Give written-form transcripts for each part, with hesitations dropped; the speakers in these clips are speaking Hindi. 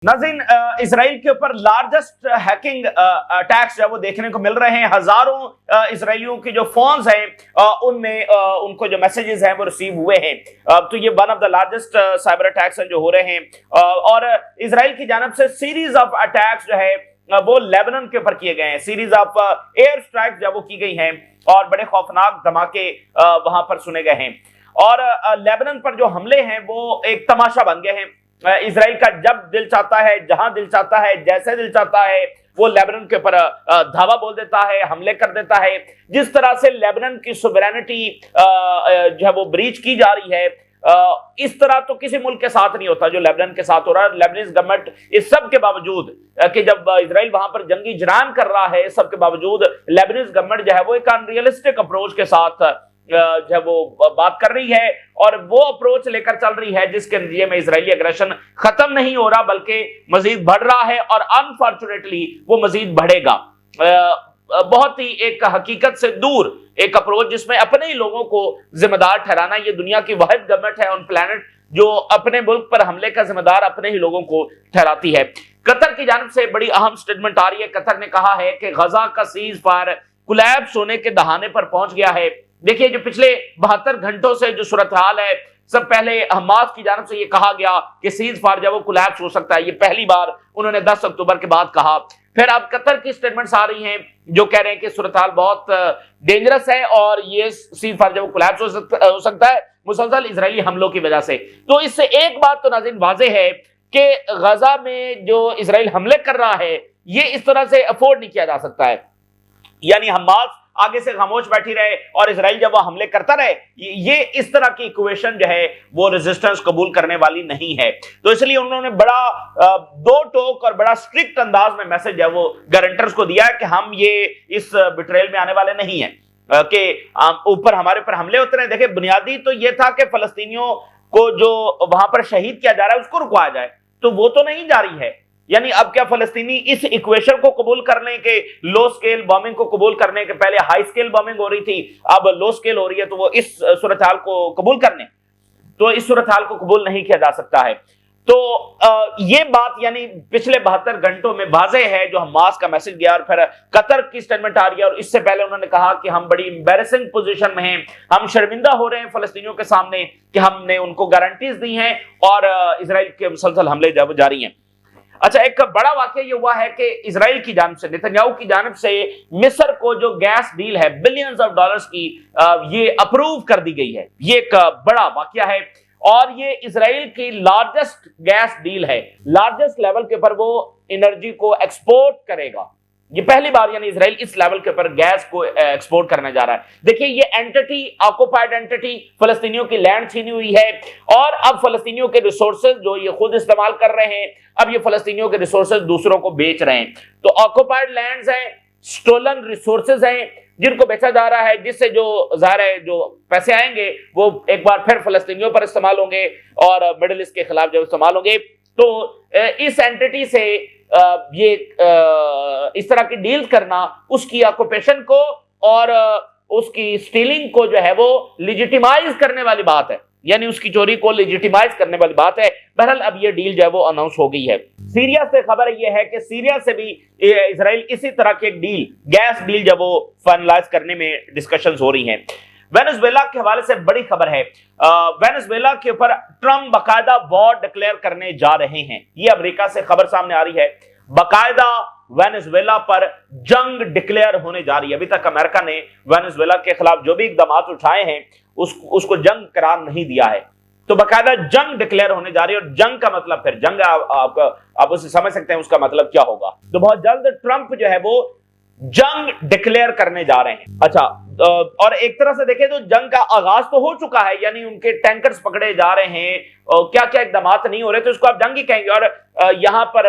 नाज़रीन, इसराइल के ऊपर लार्जेस्ट हैकिंग अटैक्स जो है वो देखने को मिल रहे हैं। हजारों इसराइलियों की जो फोन्स हैं उनमें उनको जो मैसेजेस हैं वो रिसीव हुए हैं। तो ये one of the largest cyber attacks हैं जो हो रहे हैं। और इसराइल की जानब से सीरीज ऑफ अटैक्स जो है वो लेबनान के ऊपर किए गए हैं। सीरीज ऑफ एयर स्ट्राइक जो वो की गई हैं और बड़े खौफनाक धमाके वहां पर सुने गए हैं। और लेबनान पर जो हमले हैं वो एक तमाशा बन गए हैं। इजराइल का जब दिल चाहता है, जहां दिल चाहता है, जैसे दिल चाहता है, वो लेबनान के ऊपर धावा बोल देता है, हमले कर देता है। जिस तरह से लेबनान की सोवरेनिटी जो है वो ब्रीच की जा रही है, इस तरह तो किसी मुल्क के साथ नहीं होता जो लेबनान के साथ हो रहा है। लेबनीज गवर्नमेंट इस सब के बावजूद कि जब इजराइल वहां पर जंगी जराइम कर रहा है, इस सब के बावजूद लेबनीज गवर्नमेंट जो है वो एक अनरियलिस्टिक अप्रोच के साथ जो है वो बात कर रही है और वो अप्रोच लेकर चल रही है जिसके नतीजे में इजरायली अग्रेशन खत्म नहीं हो रहा बल्कि मजीद बढ़ रहा है और अनफॉर्चुनेटली वो मजीद बढ़ेगा। बहुत ही एक हकीकत से दूर एक अप्रोच जिसमें अपने ही लोगों को जिम्मेदार ठहराना। ये दुनिया की वाहिद गवर्नमेंट है ऑन प्लेनेट जो अपने मुल्क पर हमले का जिम्मेदार अपने ही लोगों को ठहराती है। कतर की जानब से बड़ी अहम स्टेटमेंट आ रही है। कतर ने कहा है कि गजा का सीज फायर कोलैप्स होने के दहाने पर पहुंच गया है। देखिए, जो पिछले 72 घंटों से जो सूरत हाल है, सब पहले हमास की जानब से ये कहा गया कि सीज फायर जब वो कोलैप्स हो सकता है। ये पहली बार उन्होंने 10 अक्टूबर के बाद कहा। फिर अब कतर की स्टेटमेंट्स आ रही हैं जो कह रहे हैं कि सूरत हाल बहुत डेंजरस है और ये सीज फायर जब वो कोलैप्स हो सकता है मुसलसल इजरायली हमलों की वजह से। तो इससे एक बात तो नाज़रीन वाज़ेह है कि गजा में जो इजराइल हमले कर रहा है ये इस तरह से अफोर्ड नहीं किया जा सकता है। यानी हमास आगे से खामोश बैठी रहे और इजराइल जब वो हमले करता रहे, ये इस तरह की इक्वेशन जो है वो रेजिस्टेंस कबूल करने वाली नहीं है। तो इसलिए उन्होंने बड़ा दो टोक और बड़ा स्ट्रिक्ट अंदाज में मैसेज है वो गारंटर्स को दिया है कि हम ये इस बिट्रेल में आने वाले नहीं है कि ऊपर हमारे पर हमले होते रहे। देखिए, बुनियादी तो ये था कि फलस्तीनियों को जो वहां पर शहीद किया जा रहा है उसको रुकवाया जाए, तो वो तो नहीं जारी है। यानी अब क्या फलस्तीनी इस इक्वेशन को कबूल करने के, लो स्केल बॉम्बिंग को कबूल करने के, पहले हाई स्केल बॉम्बिंग हो रही थी अब लो स्केल हो रही है, तो वो इस सूरत हाल को कबूल करने, तो इस सूरत हाल को कबूल नहीं किया जा सकता है। तो ये बात यानी पिछले 72 घंटों में वाज़ेह है जो हमास का मैसेज दिया। और फिर कतर की स्टेटमेंट आ रही है और इससे पहले उन्होंने कहा कि हम बड़ी एम्बैरेसिंग पोजीशन में हैं, हम शर्मिंदा हो रहे हैं फलस्तीनियों के सामने कि हमने उनको गारंटीज दी हैं और इजराइल के मुसलसल हमले जब जारी हैं। अच्छा, एक बड़ा वाकया ये हुआ है कि इजराइल की जानब से, नेतन्याहू की जानब से मिस्र को जो गैस डील है बिलियंस ऑफ डॉलर्स की, ये अप्रूव कर दी गई है। ये एक बड़ा वाकया है और ये इजराइल की लार्जेस्ट गैस डील है। लार्जेस्ट लेवल के ऊपर वो एनर्जी को एक्सपोर्ट करेगा। ये पहली बार यानी इजराइल इस लेवल के ऊपर गैस को एक्सपोर्ट करने जा रहा है। देखिए, ये एंटिटी, ऑक्युपाइड एंटिटी, फलस्तीनियों की लैंड छीनी हुई है और अब फलस्तीनियों के रिसोर्सेज जो ये खुद इस्तेमाल कर रहे हैं, अब ये फलस्तीनियों के रिसोर्सेज दूसरों को बेच रहे हैं। तो ऑक्युपाइड लैंड्स हैं, स्टोलन रिसोर्सेज हैं जिनको बेचा जा रहा है, जिससे जो ज़ाहिर है जो पैसे आएंगे वो एक बार फिर फलस्तीनियों पर इस्तेमाल होंगे और मिडिल ईस्ट के खिलाफ जब इस्तेमाल होंगे। तो इस एंटिटी से ये इस तरह की डील करना उसकी ऑक्युपेशन को और उसकी स्टीलिंग को जो है वो लेजिटिमाइज करने वाली बात है, यानी उसकी चोरी को लेजिटिमाइज करने वाली बात है। बहरहाल अब ये डील जो है वो अनाउंस हो गई है। सीरिया से खबर ये है कि सीरिया से भी इजराइल इसी तरह की एक डील, गैस डील जब वो फाइनलाइज करने में डिस्कशंस हो रही हैं। वेनेजुएला के हवाले से बड़ी खबर है। वेनेजुएला के ऊपर ट्रंप बाकायदा वॉर डिक्लेयर करने जा रहे हैं। ये अमेरिका से खबर सामने आ रही है, बाकायदा वेनेजुएला पर जंग डिक्लेयर होने जा रही है। अभी तक अमेरिका ने वेनेजुएला के खिलाफ जो भी इकदाम उठाए हैं उसको जंग करार नहीं दिया है, तो बाकायदा जंग डिक्लेयर होने जा रही है। और जंग का मतलब, फिर जंग आप उसे समझ सकते हैं उसका मतलब क्या होगा। तो बहुत जल्द ट्रंप जो है वो जंग डिक्लेयर करने जा रहे हैं। अच्छा, और एक तरह से देखें तो जंग का आगाज तो हो चुका है, यानी उनके टैंकर्स पकड़े जा रहे हैं, क्या क्या इकदाम नहीं हो रहे, तो इसको आप जंग ही कहेंगे। और यहां पर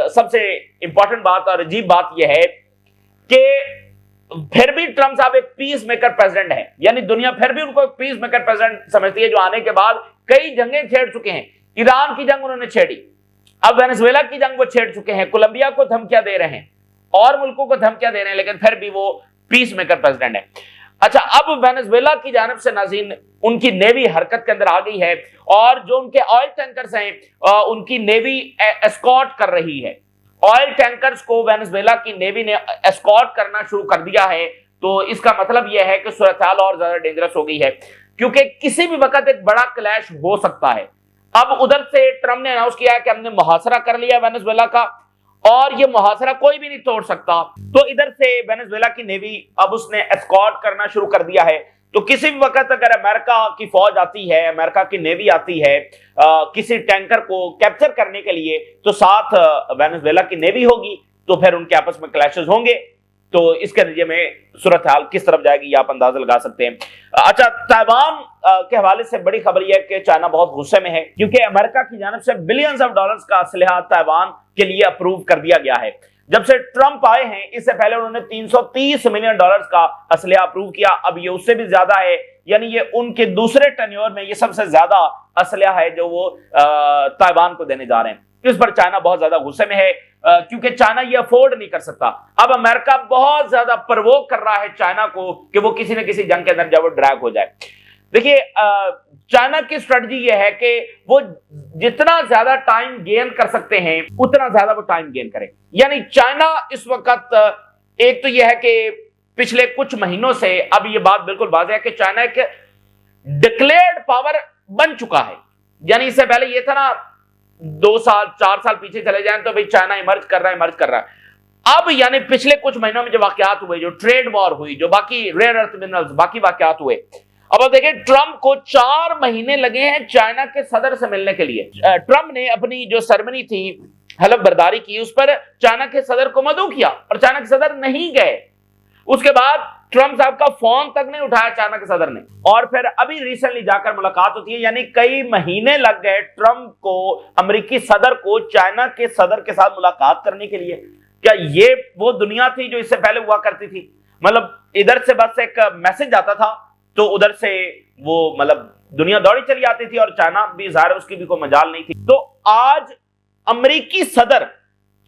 सबसे इंपॉर्टेंट बात और अजीब बात यह है कि फिर भी ट्रंप साहब एक पीस मेकर प्रेसिडेंट है, यानी दुनिया फिर भी उनको एक पीस मेकर प्रेसिडेंट समझती है, जो आने के बाद कई जंगें छेड़ चुके हैं। ईरान की जंग उन्होंने छेड़ी, अब वेनेजुएला की जंग वो छेड़ चुके हैं, कोलंबिया को धमकियां दे रहे हैं और मुल्कों को धमकियां दे रहे हैं, लेकिन फिर भी वो पीस मेकर प्रेसिडेंट है। अच्छा, अब वेनेजुएला की जानिब से नाज़रीन उनकी नेवी हरकत के अंदर आ गई है और जो उनके ऑयल टैंकर्स हैं उनकी नेवी एस्कॉर्ट कर रही है। ऑयल टैंकर्स को वेनेजुएला की नेवी ने एस्कॉर्ट करना शुरू कर दिया है। तो इसका मतलब यह है कि सूरत हाल और ज्यादा डेंजरस हो गई है, क्योंकि किसी भी वक्त एक बड़ा क्लैश हो सकता है। अब उधर से ट्रंप ने अनाउंस किया है कि हमने मुहासरा कर लिया वेनेजुएला का और ये मुहासरा कोई भी नहीं तोड़ सकता। तो इधर से वेनेजुएला की नेवी अब उसने एस्कॉर्ट करना शुरू कर दिया है। तो किसी भी वक्त अगर अमेरिका की फौज आती है, अमेरिका की नेवी आती है किसी टैंकर को कैप्चर करने के लिए, तो साथ वेनेजुएला की नेवी होगी, तो फिर उनके आपस में क्लैशेस होंगे। तो इसके नतीजे में सूरत हाल किस तरफ जाएगी ये आप अंदाजा लगा सकते हैं। अच्छा, ताइवान के हवाले से बड़ी खबर यह है कि चाइना बहुत गुस्से में है, क्योंकि अमेरिका की जानिब से बिलियंस ऑफ डॉलर्स का असलहा ताइवान के लिए अप्रूव कर दिया गया है। जब से ट्रंप आए हैं, इससे पहले उन्होंने 330 मिलियन डॉलर्स का असलहा अप्रूव किया। अब ये उससे भी ज्यादा है, यानी ये उनके दूसरे टेन्योर में ये सबसे ज्यादा असलहा है जो वो ताइवान को देने जा रहे हैं। इस पर चाइना बहुत ज्यादा गुस्से में है, क्योंकि चाइना ये अफोर्ड नहीं कर सकता। अब अमेरिका बहुत ज्यादा प्रवोक कर रहा है चाइना को कि वो किसी न किसी जंग के अंदर जब वो ड्रैग हो जाए। देखिए, चाइना की स्ट्रेटजी ये है कि वो जितना ज्यादा टाइम गेन कर सकते हैं उतना ज्यादा वो टाइम गेन करें। यानी चाइना इस वक्त एक तो यह है कि पिछले कुछ महीनों से अब ये बात बिल्कुल वाज़ेह है कि चाइना एक डिक्लेयर्ड पावर बन चुका है। यानी इससे पहले ये था ना, 2 साल 4 साल पीछे चले जाएं तो भाई चाइना इमर्ज कर रहा है। अब यानी पिछले कुछ महीनों में जो वाकयात हुए, जो ट्रेड वॉर हुई, जो बाकी रेयर अर्थ मिनरल्स बाकी वाकयात हुए, अब आप देखिए ट्रंप को 4 महीने लगे हैं चाइना के सदर से मिलने के लिए। ट्रंप ने अपनी जो सेरेमनी थी, हलफ बर्दारी की, उस पर चाइना के सदर को मदऊ किया और चाइना के सदर नहीं गए। उसके बाद ट्रंप साहब का फोन तक नहीं उठाया चाइना के सदर ने, और फिर अभी रिसेंटली जाकर मुलाकात होती है। यानी कई महीने लग गए ट्रंप को, अमेरिकी सदर को, चाइना के सदर के साथ मुलाकात करने के लिए। क्या ये वो दुनिया थी जो इससे पहले हुआ करती थी? मतलब इधर से बस एक मैसेज आता था तो उधर से वो मतलब दुनिया दौड़ी चली आती थी और चाइना भी ज़ाहिर उसकी भी कोई मजाल नहीं थी। तो आज अमेरिकी सदर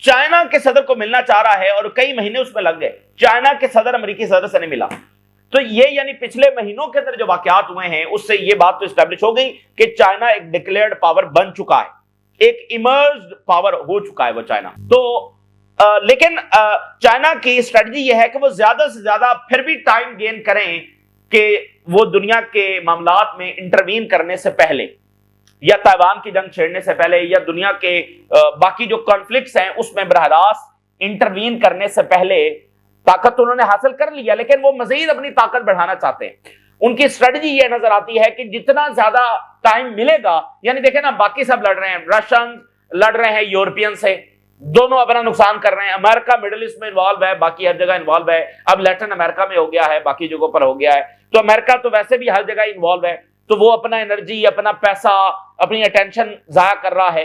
चाइना के सदर को मिलना चाह रहा है और कई महीने उसमें लग गए, चाइना के सदर अमेरिकी सदर से नहीं मिला। तो ये यानी पिछले महीनों के अंदर जो वाकयात हुए हैं उससे ये बात तो स्टैब्लिश हो गई कि चाइना एक डिक्लेयर्ड पावर बन चुका है, एक इमर्ज्ड पावर हो चुका है वो चाइना। तो लेकिन चाइना की स्ट्रेटजी ये है कि वो ज्यादा से ज्यादा फिर भी टाइम गेन करें कि वो दुनिया के मामलात में इंटरवीन करने से पहले, या ताइवान की जंग छेड़ने से पहले, या दुनिया के बाकी जो कॉन्फ्लिक्ट्स हैं उसमें बरह रास्त इंटरवीन करने से पहले ताकत उन्होंने हासिल कर लिया, लेकिन वो मजीद अपनी ताकत बढ़ाना चाहते हैं। उनकी स्ट्रेटजी ये नजर आती है कि जितना ज्यादा टाइम मिलेगा, यानी देखें ना, बाकी सब लड़ रहे हैं, रशियन लड़ रहे हैं यूरोपियन से, दोनों अपना नुकसान कर रहे हैं। अमेरिका मिडिल ईस्ट में इन्वॉल्व है, बाकी हर जगह इन्वॉल्व है। अब लैटिन अमेरिका में हो गया है, बाकी जगहों पर हो गया है। तो अमेरिका तो वैसे भी हर जगह इन्वॉल्व है, तो वो अपना एनर्जी, अपना पैसा, अपनी अटेंशन जाया कर रहा है।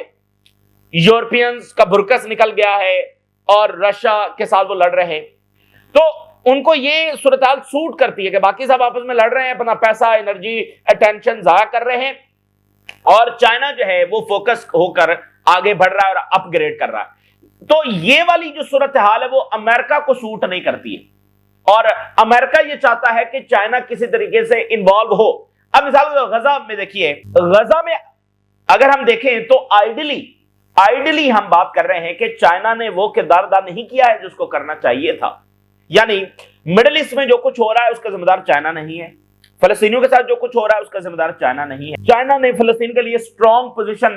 यूरोपियंस का बुरकस निकल गया है और रशिया के साथ वो लड़ रहे हैं। तो उनको ये सूरत हाल सूट करती है कि बाकी सब आपस में लड़ रहे हैं, अपना पैसा, एनर्जी, अटेंशन जाया कर रहे हैं, और चाइना जो है वो फोकस होकर आगे बढ़ रहा है और अपग्रेड कर रहा है। तो ये वाली जो सूरत हाल है वो अमेरिका को सूट नहीं करती है, और अमेरिका ये चाहता है कि चाइना किसी तरीके से इन्वॉल्व हो। अब मिसाल गजा में देखिए, गजा में अगर हम देखें तो आइडियली हम बात कर रहे हैं कि चाइना ने वो किरदार अदा नहीं किया है जिसको करना चाहिए था। यानी मिडिल ईस्ट में जो कुछ हो रहा है उसका जिम्मेदार चाइना नहीं है, फलस्तीनियों के साथ जो कुछ हो रहा है उसका जिम्मेदार चाइना नहीं है। चाइना ने फलस्तीन के लिए स्ट्रॉन्ग पोजीशन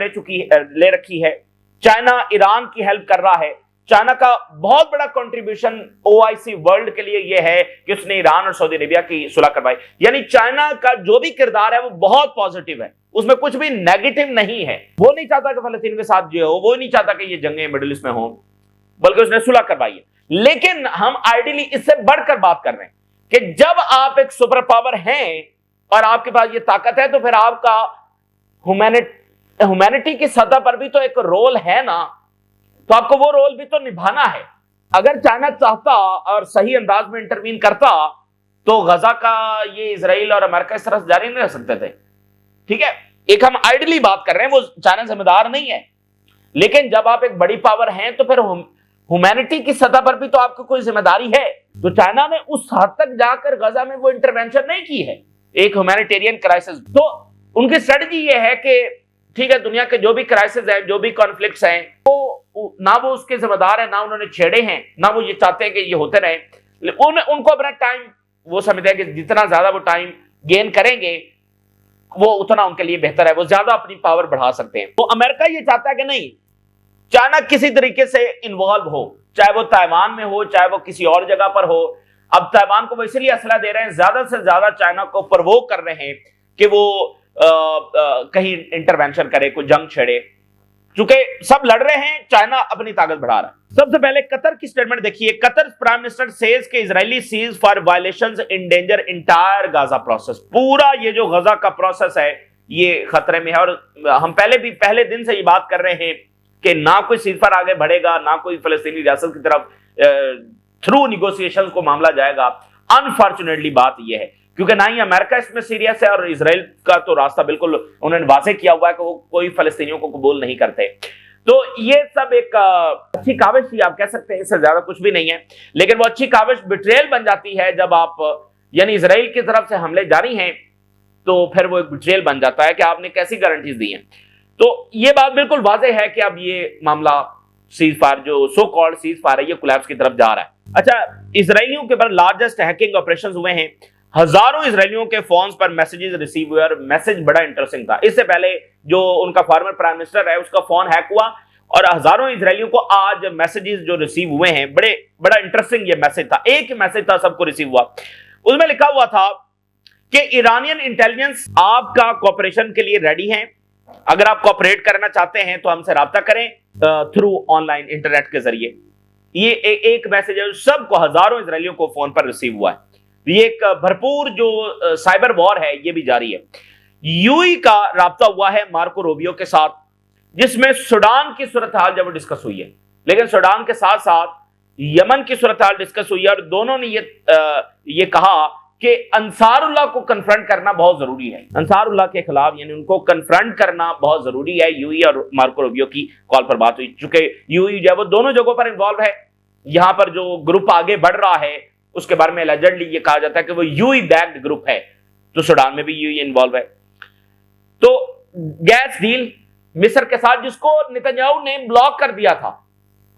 ले रखी है। चाइना ईरान की हेल्प कर रहा है। चाइना का बहुत बड़ा कंट्रीब्यूशन ओआईसी वर्ल्ड के लिए यह है कि उसने ईरान और सऊदी अरेबिया की सुलह करवाई। यानी चाइना का जो भी किरदार है वो बहुत पॉजिटिव है, उसमें कुछ भी नेगेटिव नहीं है। वो नहीं चाहता कि फलस्तीन के साथ जो हो, वो नहीं चाहता कि ये जंगें मिडिल ईस्ट में हो, बल्कि उसने सुलह करवाई है। लेकिन हम आइडियली इससे बढ़कर बात कर रहे हैं कि जब आप एक सुपर पावर हैं और आपके पास ये ताकत है, तो फिर आपका ह्यूमैनिटी की सतह पर भी तो एक रोल है ना, तो आपको वो रोल भी तो निभाना है। अगर चाइना चाहता और सही अंदाज में इंटरवीन करता तो गजा का ये इजराइल और अमेरिका इस तरह से जारी नहीं रह सकते थे। ठीक है, एक हम आइडियली बात कर रहे हैं, वो चाइना जिम्मेदार नहीं है। लेकिन जब आप एक बड़ी पावर हैं तो फिर ह्यूमैनिटी की सतह पर भी तो आपकी कोई जिम्मेदारी है। तो चाइना ने उस हद तक जाकर गजा में वो इंटरवेंशन नहीं की है, एक ह्यूमैनिटेरियन क्राइसिस। तो उनकी स्ट्रेटजी ये है कि ठीक है, दुनिया के जो भी क्राइसिस हैं, जो भी कॉन्फ्लिक्ट्स हैं, वो ना वो उसके जिम्मेदार है, ना उन्होंने छेड़े हैं, ना वो ये चाहते हैं कि ये होते रहे। उनको अपना टाइम, वो समझते हैं कि जितना ज्यादा वो टाइम गेन करेंगे वो उतना उनके लिए बेहतर है, वो ज्यादा अपनी पावर बढ़ा सकते हैं। तो अमेरिका ये चाहता है कि नहीं, चाइना किसी तरीके से इन्वॉल्व हो, चाहे वो ताइवान में हो, चाहे वो किसी और जगह पर हो। अब ताइवान को वो इसलिए असला दे रहे हैं, ज्यादा से ज्यादा चाइना को प्रवोक कर रहे हैं कि वो कहीं इंटरवेंशन करे, कोई जंग छेड़े। चूंकि सब लड़ रहे हैं, चाइना अपनी ताकत बढ़ा रहा है। सबसे पहले कतर की स्टेटमेंट देखिए। कतर प्राइम मिनिस्टर सेज के Israeli ceasefire violations endanger entire Gaza process. पूरा ये जो गजा का प्रोसेस है ये खतरे में है। और हम पहले दिन से ये बात कर रहे हैं कि ना कोई सीज पर आगे बढ़ेगा, ना कोई फलस्तीनी रियासत की तरफ थ्रू निगोशिएशंस को मामला जाएगा। अनफॉर्चुनेटली बात यह है, क्योंकि ना ही अमेरिका इसमें सीरियस है और इजराइल का तो रास्ता बिल्कुल उन्होंने वाज़ेह किया हुआ है कि वो कोई फलस्तीनियों को कबूल नहीं करते। तो ये सब एक अच्छी काविश ही आप कह सकते हैं, इससे ज्यादा कुछ भी नहीं है। लेकिन वो अच्छी काविश बिट्रेयल बन जाती है जब आप यानी इजराइल की तरफ से हमले जारी हैं, तो फिर वो एक बिट्रेयल बन जाता है कि आपने कैसी गारंटीज दी हैं। तो ये बात बिल्कुल वाज़ेह है कि अब ये मामला सीज फायर, जो सो कॉल्ड सीज फायर है, ये कोलैप्स की तरफ जा रहा है। अच्छा, इजरायलियों के ऊपर लार्जेस्ट हैकिंग ऑपरेशंस हुए हैं। हजारों इजरायलियों के फोन पर मैसेजेस रिसीव हुए और मैसेज बड़ा इंटरेस्टिंग था। इससे पहले जो उनका फॉर्मर प्राइम मिनिस्टर है उसका फोन हैक हुआ और हजारों इजरायलियों को आज मैसेजेस जो रिसीव हुए हैं, बड़ा इंटरेस्टिंग ये मैसेज था। एक मैसेज था, सबको रिसीव हुआ। उसमें लिखा हुआ था कि ईरानियन इंटेलिजेंस आपका कोऑपरेशन के लिए रेडी है। अगर आप कोऑपरेट करना चाहते हैं तो हमसे राब्ता करें थ्रू ऑनलाइन इंटरनेट के जरिए। ये एक मैसेज है, सबको हजारों इजरायलियों को फोन पर रिसीव हुआ है। ये एक भरपूर जो साइबर वॉर है ये भी जारी है। यूएई का राब्ता हुआ है मार्को रूबियो के साथ, जिसमें सूडान की सूरत हाल जब डिस्कस हुई है, लेकिन सूडान के साथ साथ यमन की सूरत हाल डिस्कस हुई है। और दोनों ने ये कहा कि अंसारुल्लाह को कन्फ्रंट करना बहुत जरूरी है। अंसारुल्लाह के खिलाफ यानी उनको कन्फ्रंट करना बहुत जरूरी है। यूएई और मार्को रूबियो की कॉल पर बात हुई, चूंकि यूएई जो है वो दोनों जगहों पर इन्वॉल्व है। यहां पर जो ग्रुप आगे बढ़ रहा है उसके बारे में एलिजेडली ये कहा जाता है कि वो यूएई बैक्ड ग्रुप है, तो सूडान में भी यूएई इन्वॉल्व है। तो गैस डील मिस्र के साथ, जिसको नेतन्याहू ने ब्लॉक कर दिया था,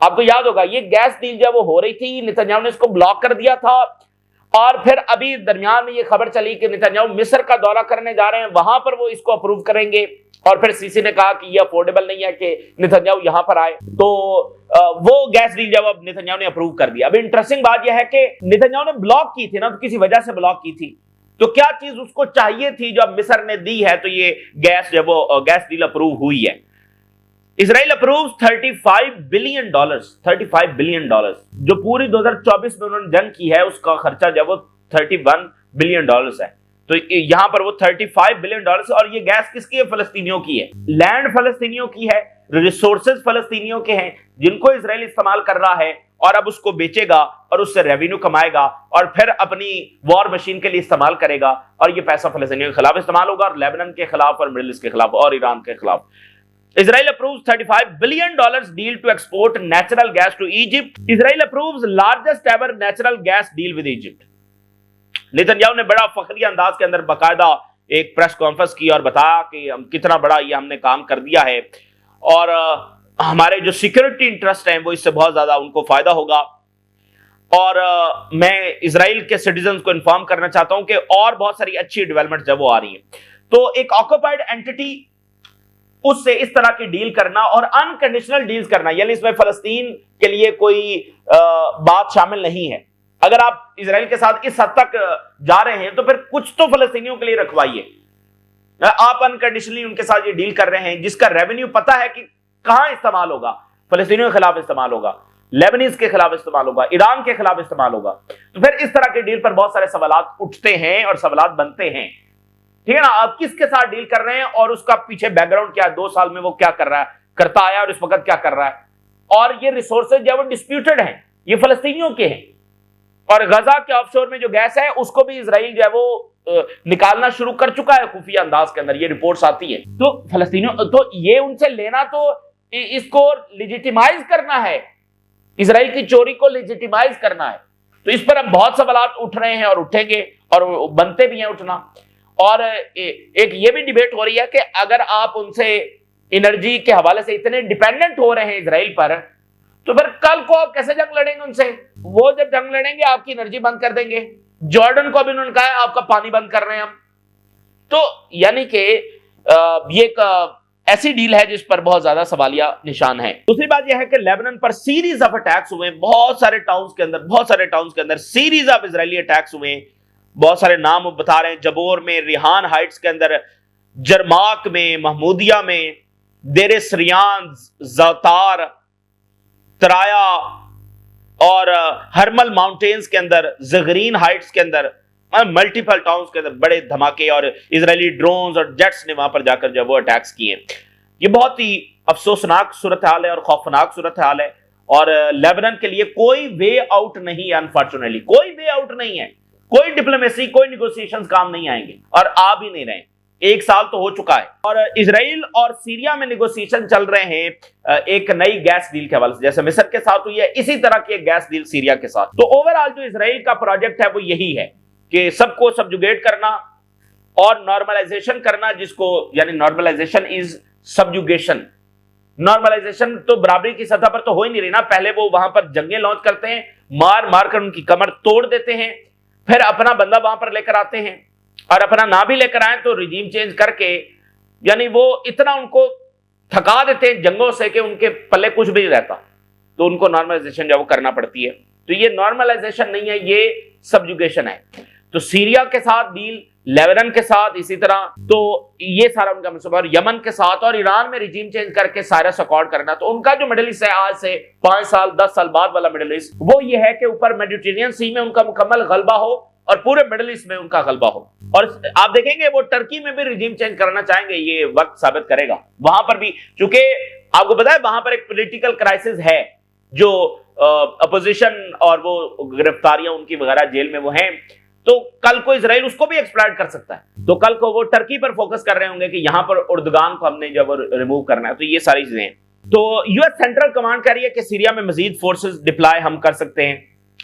आपको याद होगा ये गैस डील जब वो हो रही थी, नेतन्याहू ने इसको ब्लॉक कर दिया था। और फिर अभी दरमियान में ये खबर चली कि नेतन्याहू मिस्र का दौरा करने जा रहे हैं, वहां पर वो इसको अप्रूव करेंगे। और फिर सीसी ने कहा कि ये अफोर्डेबल नहीं है कि नेतन्याहू यहां पर आए, तो वो गैस डील जब अब नेतन्याहू ने अप्रूव कर दिया। अब इंटरेस्टिंग बात यह है कि नेतन्याहू ने ब्लॉक की थी ना, तो किसी वजह से ब्लॉक की थी, तो क्या चीज उसको चाहिए थी जो अब मिस्र ने दी है, तो ये गैस जब वो गैस डील अप्रूव हुई है। इजराइल अप्रूव्स $35 बिलियन, $35 बिलियन, जो पूरी 2024 में उन्होंने जंग की है उसका खर्चा जब वो $31 बिलियन है। तो यहां पर वो $35 बिलियन, और ये गैस किसकी है? फलस्तीनियों की है। लैंड फलस्तीनियों की है, रिसोर्सेज फलस्तीनियों के हैं, जिनको इजराइल इस्तेमाल कर रहा है और अब उसको बेचेगा और उससे रेवेन्यू कमाएगा और फिर अपनी वॉर मशीन के लिए इस्तेमाल करेगा। और ये पैसा फलस्तीनियों के खिलाफ इस्तेमाल होगा, और लेबनान के खिलाफ और मिडिल ईस्ट के खिलाफ और ईरान के खिलाफ। Israel approves $35 billion deal to export natural gas to Egypt. Israel approves largest ever natural gas deal with Egypt. Netanyahu ने बड़ा फखरिया अंदाज के अंदर बाकायदा एक प्रेस कॉन्फ्रेंस की और बताया कि हम कितना बड़ा ये हमने काम कर दिया है और हमारे जो सिक्योरिटी इंटरेस्ट हैं वो इससे बहुत ज्यादा उनको फायदा होगा। और मैं इजराइल के सिटीजन को इन्फॉर्म करना चाहता हूं कि और बहुत सारी अच्छी डेवलपमेंट जब वो आ रही है। तो एक ऑक्युपाइड एंटिटी उससे इस तरह की डील करना और अनकंडीशनल डील्स करना, यानी इसमें फलस्तीन के लिए कोई बात शामिल नहीं है। अगर आप इजराइल के साथ इस हद तक जा रहे हैं तो फिर कुछ तो फलस्तीनियों के लिए रखवाइए। आप अनकंडीशनली उनके साथ ये डील कर रहे हैं जिसका रेवेन्यू पता है कि कहां इस्तेमाल होगा, फलस्तीनियों के खिलाफ इस्तेमाल होगा, लेबनीज के खिलाफ इस्तेमाल होगा, ईरान के खिलाफ इस्तेमाल होगा। तो फिर इस तरह की डील पर बहुत सारे सवालात उठते हैं और सवालात बनते हैं, ठीक है ना। आप किसके साथ डील कर रहे हैं और उसका पीछे बैकग्राउंड क्या है, 2 साल में वो क्या कर रहा है, करता आया और इस वक्त क्या कर रहा है। और ये रिसोर्सेज जो है वो डिस्प्यूटेड हैं, ये फलस्तीनियों के हैं। और गजा के ऑफशोर में जो गैस है उसको भी इजराइल जो है वो निकालना शुरू कर चुका है खुफिया अंदाज के अंदर, ये रिपोर्ट्स आती है। तो फलस्तीनियों तो ये उनसे लेना, तो इसको लिजिटिमाइज करना है इसराइल की चोरी को लेजिटिमाइज करना है। तो इस पर अब बहुत सवाल उठ रहे हैं और उठेंगे और बनते भी हैं उठना। और एक ये भी डिबेट हो रही है कि अगर आप उनसे एनर्जी के हवाले से इतने डिपेंडेंट हो रहे हैं इसराइल पर, तो फिर कल को आप कैसे जंग लड़ेंगे उनसे? वो जब जंग लड़ेंगे आपकी एनर्जी बंद कर देंगे। जॉर्डन को भी उन्होंने कहा है आपका पानी बंद कर रहे हैं हम। तो यानी कि ये एक ऐसी डील है जिस पर बहुत ज्यादा सवालिया निशान है। दूसरी बात यह है कि लेबनान पर सीरीज ऑफ अटैक्स हुए, बहुत सारे टाउन्स के अंदर सीरीज ऑफ इजरायली अटैक्स हुए। बहुत सारे नाम बता रहे हैं, जबोर में, रिहान हाइट्स के अंदर, जरमाक में, महमूदिया में, देरे सरियान, ज़ातार, तराया और हरमल माउंटेन्स के अंदर, ज़गरीन हाइट्स के अंदर, मल्टीपल टाउन्स के अंदर बड़े धमाके और इजरायली ड्रोन्स और जेट्स ने वहां पर जाकर जब वो अटैक्स किए। ये बहुत ही अफसोसनाक सूरत हाल है और खौफनाक सूरत हाल है। और लेबनान के लिए कोई वे आउट नहीं है, अनफॉर्चुनेटली कोई वे आउट नहीं है। कोई डिप्लोमेसी, कोई निगोशिएशंस काम नहीं आएंगे और आ भी नहीं रहे। 1 साल तो हो चुका है और इजराइल और सीरिया में निगोशिएशन चल रहे हैं एक नई गैस डील के हवाले से, जैसे मिस्र के साथ हुई है, इसी तरह की एक गैस डील सीरिया के साथ। तो ओवरऑल जो इजराइल का प्रोजेक्ट है वो यही है कि सबको सबजुगेट करना और नॉर्मलाइजेशन करना, जिसको यानी नॉर्मलाइजेशन इज सबजुगेशन। नॉर्मलाइजेशन तो बराबरी की सतह पर तो हो ही नहीं रही ना। पहले वो वहां पर जंगें लॉन्च करते हैं, मार मार कर उनकी कमर तोड़ देते हैं, फिर अपना बंदा वहां पर लेकर आते हैं और अपना ना भी लेकर आए तो रिजीम चेंज करके, यानी वो इतना उनको थका देते हैं जंगों से कि उनके पल्ले कुछ भी नहीं रहता। तो उनको नॉर्मलाइजेशन जब वो करना पड़ती है, तो ये नॉर्मलाइजेशन नहीं है, ये सबजुगेशन है। तो सीरिया के साथ डील, लेबनान के साथ इसी तरह, तो ये सारा उनका मनसूबा। और यमन के साथ और ईरान में रिजीम चेंज करके साइरस अकॉर्ड करना। तो उनका जो मिडिल ईस्ट है आज से 5 साल 10 साल बाद वाला मिडिल ईस्ट, वो ये है कि ऊपर मेडिटेरियन सी में उनका मुकम्मल गलबा हो और पूरे मिडिल ईस्ट में उनका गलबा हो। और आप देखेंगे वो टर्की में भी रिजीम चेंज करना चाहेंगे, ये वक्त साबित करेगा। वहां पर भी, चूंकि आपको पता है वहां पर एक पॉलिटिकल क्राइसिस है, जो अपोजिशन और वो गिरफ्तारियां उनकी वगैरह जेल में वो हैं, तो कल को इजराइल उसको भी एक्सप्लॉइट कर सकता है। तो कल को वो टर्की पर फोकस कर रहे होंगे कि यहां पर उर्दगान को हमने जब रिमूव करना है। तो ये सारी चीजें हैं। तो यूएस सेंट्रल कमांड कह रही है कि सीरिया में मजीद फोर्सेस डिप्लॉय हम कर सकते हैं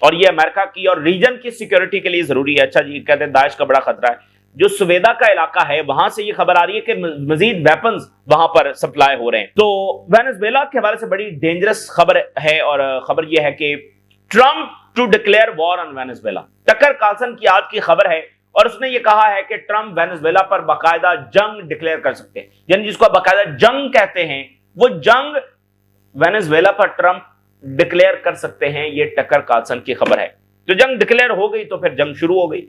और ये अमेरिका की और रीजन की सिक्योरिटी के लिए जरूरी है। अच्छा जी, कहते हैं दाइश का बड़ा खतरा है। जो सुवेदा का इलाका है वहां से ये खबर आ रही है कि मजीद वेपन्स वहां पर सप्लाई हो रहे हैं। तो वेनेजुएला के हवाले से बड़ी डेंजरस खबर है और खबर यह है कि Trump to declare war on Venezuela. Tucker Carlson की आज की खबर है और उसने ये कहा है कि ट्रंप वेनेजुएला पर बाकायदा जंग डिक्लेयर कर सकते हैं, यानी जिसको बाकायदा जंग कहते हैं, वो जंग वेनेजुएला पर ट्रंप डिक्लेयर कर सकते हैं। ये टकर कार्लसन की खबर है। तो जंग डिक्लेयर हो गई तो फिर जंग शुरू हो गई,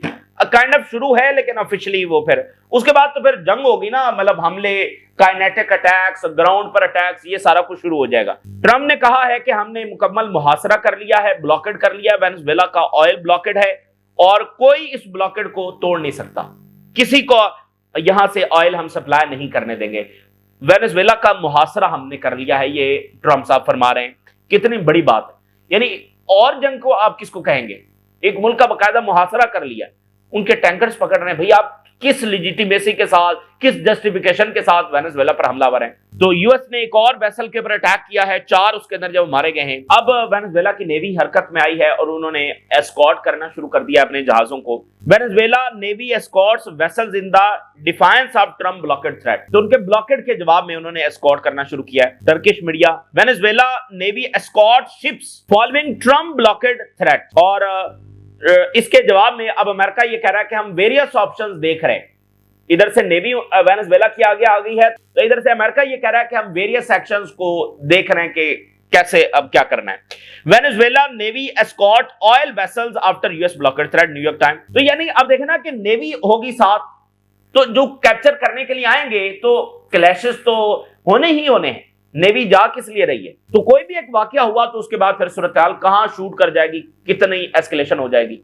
काइंड ऑफ शुरू है लेकिन ऑफिशियली वो फिर उसके बाद तो फिर जंग होगी ना, मतलब हमले, काइनेटिक अटैक्स, ग्राउंड पर अटैक्स, ये सारा कुछ शुरू हो जाएगा। ट्रंप ने कहा है कि हमने मुकम्मल मुहासरा कर लिया है, ब्लॉकेड कर लिया है, वेनेजुएला का ऑयल ब्लॉकेड है और कोई इस ब्लॉकेड को तोड़ नहीं सकता। किसी को यहां से ऑयल हम सप्लाई नहीं करने देंगे। वेनेजुएला का मुहासरा हमने कर लिया है, ये ट्रंप साहब फरमा रहे हैं। कितनी बड़ी बात है, यानी और जंग को आप किसको कहेंगे? एक मुल्क का बाकायदा मुहासरा कर लिया, उनके टैंकर्स पकड़ रहे हैं। भाई आप किस लेजिटिमेसी के साथ, किस जस्टिफिकेशन के साथ वेनेजुएला पर हमलावर हैं? तो यूएस ने एक और वेसल के ऊपर अटैक किया है, 4 उसके अंदर जब मारे गए हैं। अब वेनेजुएला की नेवी हरकत में आई है और उन्होंने एस्कॉर्ट करना शुरू कर दिया अपने जहाजों को। Venezuela navy Escorts vessels in the defiance of Trump blockade threat. तो उनके ब्लॉकेड के जवाब में उन्होंने एस्कॉर्ट करना शुरू किया है। Turkish media, Venezuela navy escort ships following Trump blockade threat. और इसके जवाब में अब अमेरिका ये कह रहा है कि हम वेरियस ऑप्शंस देख रहे हैं। इधर से नेवी वेनेजुएला की आगे आ गई है, तो इधर से अमेरिका ये कह रहा है कि हम वेरियस एक्शंस को देख रहे हैं कि कैसे अब क्या करना है। Venezuela navy escort oil vessels after US blockade threat, New York time. तो यानी अब देखना कि नेवी होगी साथ, तो जो कैप्चर करने के लिए आएंगे तो क्लैशेस तो होने ही होने हैं। नेवी जा किस लिए रही है? तो कोई भी एक वाकया हुआ तो उसके बाद फिर सूरत-ए-हाल कहां शूट कर जाएगी, कितनी एस्केलेशन हो जाएगी।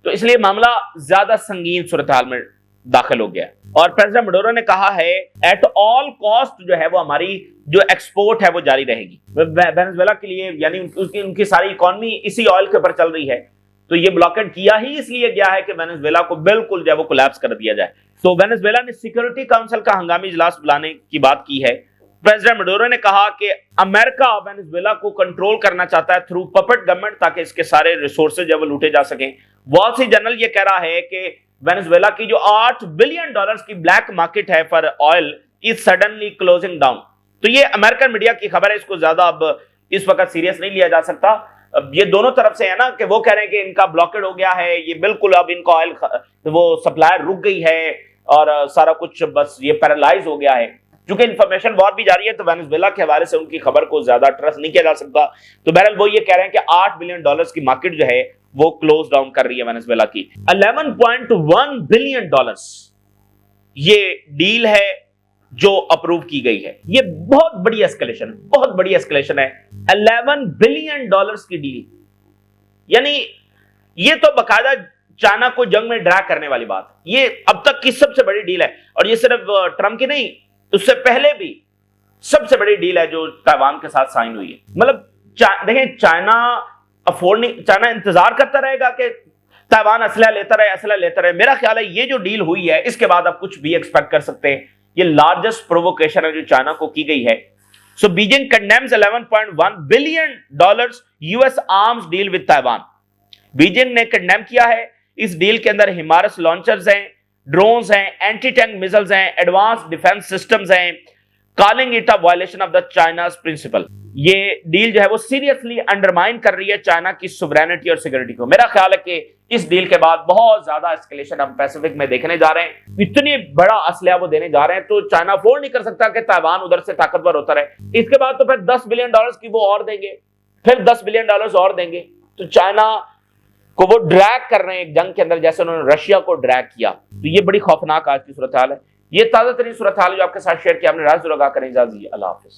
तो इसलिए मामला ज्यादा संगीन सूरत-ए-हाल में दाखिल हो गया। और प्रेसिडेंट मडूरो ने कहा है एट ऑल कॉस्ट जो है वो हमारी जो एक्सपोर्ट है वो जारी रहेगी वेनेजुएला के लिए, यानी उनकी सारी इकोनॉमी इसी ऑयल के ऊपर चल रही है। तो ये ब्लॉकेड किया ही इसलिए गया है कि वेनेजुएला को बिल्कुल जो है वो कोलैप्स कर दिया जाए। तो वेनेजुएला ने सिक्योरिटी काउंसिल का हंगामी इजलास बुलाने की बात की है प्रेसिडेंट मडूरो ने कहा कि अमेरिका वेनेजुएला को कंट्रोल करना चाहता है थ्रू पपेट गवर्नमेंट, ताकि इसके सारे रिसोर्सेज वो लूटे जा सकें। वॉल स्ट्रीट जर्नल ये कह रहा है कि वेनेजुएला की जो $8 बिलियन की ब्लैक मार्केट है for oil is suddenly closing down. तो ये अमेरिकन मीडिया की खबर है, इसको ज्यादा अब इस वक्त सीरियस नहीं लिया जा सकता। अब ये दोनों तरफ से है ना, कि वो कह रहे हैं कि इनका ब्लॉकेड हो गया है, ये बिल्कुल अब इनका ऑयल वो सप्लाई रुक गई है और सारा कुछ बस ये पैरालाइज हो गया है। क्योंकि इंफॉर्मेशन वॉर भी जारी है, तो वेनेजुएला के हवाले से उनकी खबर को ज्यादा ट्रस्ट नहीं किया जा सकता। तो बहरहाल वो ये कह रहे हैं कि $8 बिलियन की मार्केट जो है वो क्लोज डाउन कर रही है वेनेजुएला की। $11.1 बिलियन ये डील है जो अप्रूव की गई है। ये बहुत बड़ी एस्केलेशन है। $11 बिलियन की डील, यानी ये तो बकायदा चाइना को जंग में ड्रैग करने वाली बात। ये अब तक की सबसे बड़ी डील है, और ये सिर्फ ट्रंप की नहीं, उससे पहले भी सबसे बड़ी डील है जो ताइवान के साथ साइन हुई है। मतलब देखें, चाइना इंतजार करता रहेगा कि ताइवान असला लेता रहे। मेरा ख्याल है ये जो डील हुई है, इसके बाद आप कुछ भी एक्सपेक्ट कर सकते हैं। ये लार्जेस्ट प्रोवोकेशन है जो चाइना को की गई है। So Beijing condemns $11.1 billion US arms deal with Taiwan. Beijing ने कंडेम किया है। इस डील के अंदर हिमारस लॉन्चर्स हैं, ड्रोन्स हैं, एंटी टैंक मिसाइल्स हैं, एडवांस डिफेंस सिस्टम्स हैं, calling it a violation of the China's principle. ये डील जो है वो सीरियसली अंडरमाइन कर रही है चाइना की सुवरेनिटी और सिक्योरिटी को। मेरा ख्याल है कि इस डील के बाद बहुत ज्यादा एस्केलेशन हम पैसिफिक में देखने जा रहे हैं। इतनी बड़ा असला वो देने जा रहे हैं, तो चाइना अफोर्ड नहीं कर सकता कि ताइवान उधर से ताकतवर होता रहे। इसके बाद तो फिर $10 बिलियन की वो और देंगे, फिर $10 बिलियन और देंगे। तो चाइना को वो ड्रैग कर रहे हैं एक जंग के अंदर, जैसे उन्होंने रशिया को ड्रैग किया। तो ये बड़ी खौफनाक आज की सूरत हाल है। ये ताजा तरीन सूरत हाल जो आपके साथ शेयर किया हमने। राज दुर्गा करें इजाजत, अल्लाह हाफिज।